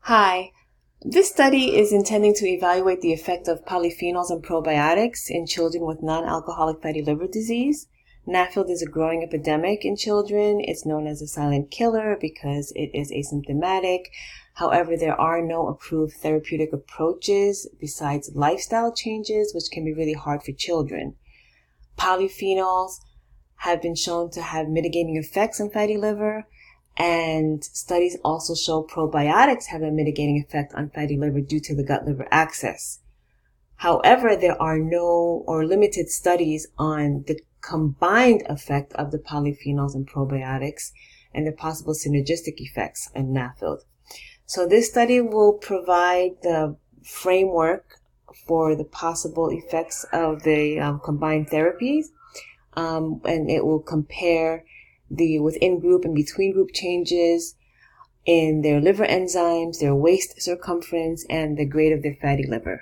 Hi, this study is intending to evaluate the effect of polyphenols and probiotics in children with non-alcoholic fatty liver disease. NAFLD is a growing epidemic in children. It's known as a silent killer because it is asymptomatic. However, there are no approved therapeutic approaches besides lifestyle changes, which can be really hard for children. Polyphenols have been shown to have mitigating effects on fatty liver, and studies also show probiotics have a mitigating effect on fatty liver due to the gut-liver axis. However, there are no or limited studies on the combined effect of the polyphenols and probiotics and the possible synergistic effects in NAFLD. So this study will provide the framework for the possible effects of the combined therapies, and it will compare the within group and between group changes in their liver enzymes, their waist circumference, and the grade of their fatty liver.